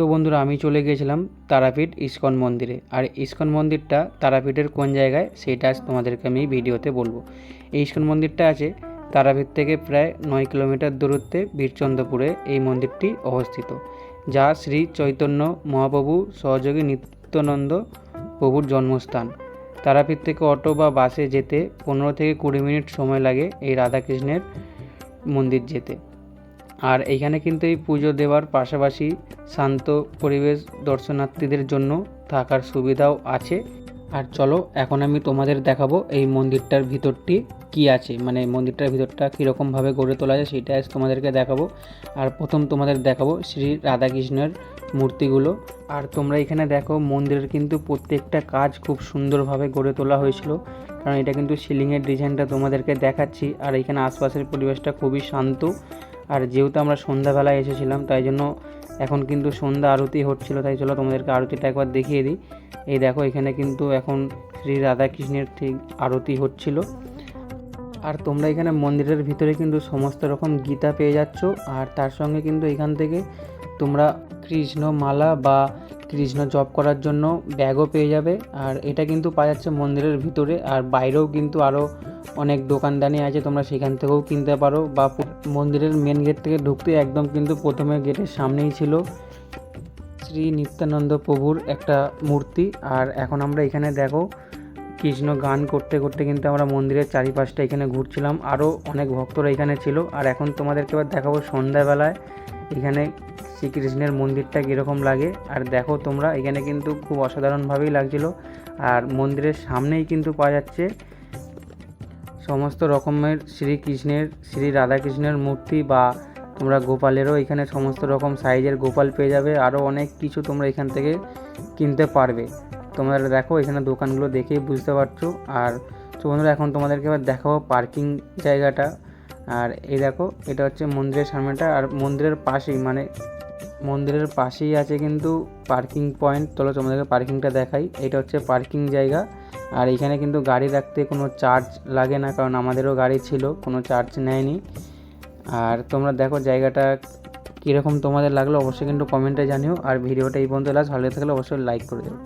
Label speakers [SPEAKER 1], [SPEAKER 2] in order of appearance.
[SPEAKER 1] তো বন্ধুরা, আমি চলে গিয়েছিলাম তারাপীঠ ইস্কন মন্দিরে। আর ইস্কন মন্দিরটা তারাপীঠের কোন জায়গায় সেটা আজ তোমাদেরকে আমি ভিডিওতে বলবো। এই ইস্কন মন্দিরটা আছে তারাপীঠ থেকে প্রায় 9 কিলোমিটার দূরত্বে বীরচন্দ্রপুরে এই মন্দিরটি অবস্থিত, যা শ্রী চৈতন্য মহাপ্রভু সহযোগী নিত্যানন্দ প্রভুর জন্মস্থান। তারাপীঠ থেকে অটো বা বাসে যেতে 15 থেকে 20 মিনিট সময় লাগে এই রাধাকৃষ্ণের মন্দির যেতে। আর এইখানে কিন্তু এই পুজো দেওয়ার পাশাপাশি শান্ত পরিবেশ দর্শনার্থীদের জন্য থাকার সুবিধাও আছে। আর চলো এখন আমি তোমাদের দেখাবো এই মন্দিরটার ভিতরটি কি আছে, মানে মন্দিরটার ভিতরটা কীরকমভাবে গড়ে তোলা যায় সেটা আজ তোমাদেরকে দেখাবো। আর প্রথম তোমাদের দেখাবো শ্রী রাধাকৃষ্ণের মূর্তিগুলো। আর তোমরা এখানে দেখো মন্দিরের কিন্তু প্রত্যেকটা কাজ খুব সুন্দরভাবে গড়ে তোলা হয়েছিল, কারণ এটা কিন্তু সিলিংয়ের ডিজাইনটা তোমাদেরকে দেখাচ্ছি। আর এখানে আশপাশের পরিবেশটা খুবই শান্ত। আর যেহেতু আমরা সন্ধ্যাবেলায় এসেছিলাম তাই জন্য এখন কিন্তু সন্ধ্যা আরতি হচ্ছিল, তাই চলো তোমাদেরকে আরতিটা একবার দেখিয়ে দিই। এই দেখো এখানে কিন্তু এখন শ্রী রাধাকৃষ্ণের ঠিক আরতি হচ্ছিল। আর তোমরা এখানে মন্দিরের ভিতরে কিন্তু সমস্ত রকম গীতা পেয়ে যাচ্ছ। আর তার সঙ্গে কিন্তু এখান থেকে তোমরা কৃষ্ণ মালা বা কৃষ্ণ জপ করার জন্য ব্যাগও পেয়ে যাবে। আর এটা কিন্তু পাওয়া যাচ্ছে মন্দিরের ভিতরে। আর বাইরেও কিন্তু আরও অনেক দোকানদানি আছে, তোমরা সেখান থেকেও কিনতে পারো। বা মন্দিরের মেন গেট থেকে ঢুকতে একদম কিন্তু প্রথমে গেটের সামনেই ছিল শ্রী নিত্যানন্দ প্রভুর একটা মূর্তি। আর এখন আমরা এখানে দেখো কৃষ্ণ গান করতে করতে কিন্তু আমরা মন্দিরের চারিপাশটা এখানে ঘুরছিলাম। আরও অনেক ভক্তরা এখানে ছিল। আর এখন তোমাদেরকে এবার দেখাবো সন্ধ্যাবেলায় এখানে শ্রীকৃষ্ণের মন্দিরটা কীরকম লাগে। আর দেখো তোমরা এখানে কিন্তু খুব অসাধারণভাবেই লাগছিলো। আর মন্দিরের সামনেই কিন্তু পাওয়া যাচ্ছে সমস্ত রকমের শ্রীকৃষ্ণের শ্রী রাধাকৃষ্ণের মূর্তি, বা তোমরা গোপালেরও এখানে সমস্ত রকম সাইজের গোপাল পেয়ে যাবে। আরও অনেক কিছু তোমরা এখান থেকে কিনতে পারবে। তোমরা দেখো এখানে দোকানগুলো দেখেই বুঝতে পারছো। আর তো বন্ধুরা, এখন তোমাদেরকে এবার দেখাবো পার্কিং জায়গাটা। আর এই দেখো এটা হচ্ছে মন্দিরের সামনেটা। আর মন্দিরের পাশেই আছে কিন্তু পার্কিং পয়েন্ট। চলো তোমাদেরকে পার্কিংটা দেখাই। এটা হচ্ছে পার্কিং জায়গা। আর এখানে কিন্তু গাড়ি রাখতে কোনো চার্জ লাগে না, কারণ আমাদেরও গাড়ি ছিল, কোনো চার্জ নেয়নি। আর তোমরা দেখো জায়গাটা কীরকম তোমাদের লাগলো অবশ্যই কিন্তু কমেন্টে জানিও। আর ভিডিওটা এই পর্যন্ত ভালো থাকলে অবশ্যই লাইক করে দেবো।